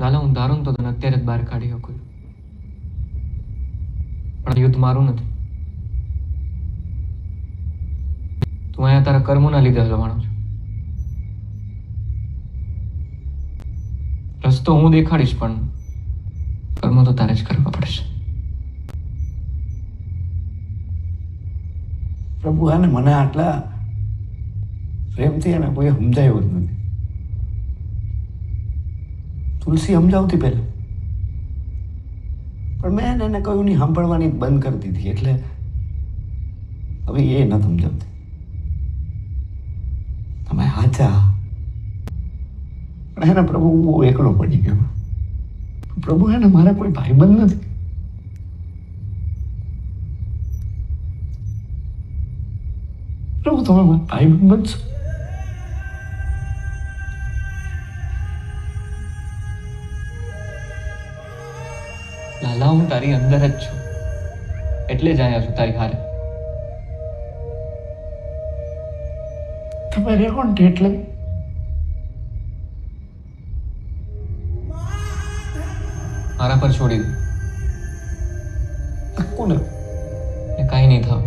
લાલા, હું ધારું ને તો તને અત્યારે જ બહાર કાઢી શકું, પણ યુદ્ધ મારું નથી. તું અહીંયા તારા કર્મોના લીધે હલવાનો છે. રસ્તો હું દેખાડીશ, પણ કર્મ તો તારે જ કરવા પડશે. પ્રભુ, આને મને આટલા પ્રેમથી એને કોઈ સમજાયું જ નથી. તુલસી સમજાવતી પહેલા, પણ મેં એને કહ્યું નહીં, સાંભળવાની બંધ કરી દીધી. એટલે હવે એ ન સમજાવતી. તમે હાચા, પણ એને પ્રભુ હું બહુ એકલો પડી ગયો. પ્રભુ, એને મારા કોઈ ભાઈબંધ નથી. પ્રભુ, તમે મારા ભાઈબંધ બનશો. લાલા, હું તારી અંદર જ છું, એટલે જ આવ્યા છું તારી હારે. તમે રહો ને એટલે મારા પર છોડી દે, કોને ને કાંઈ નહીં થયું.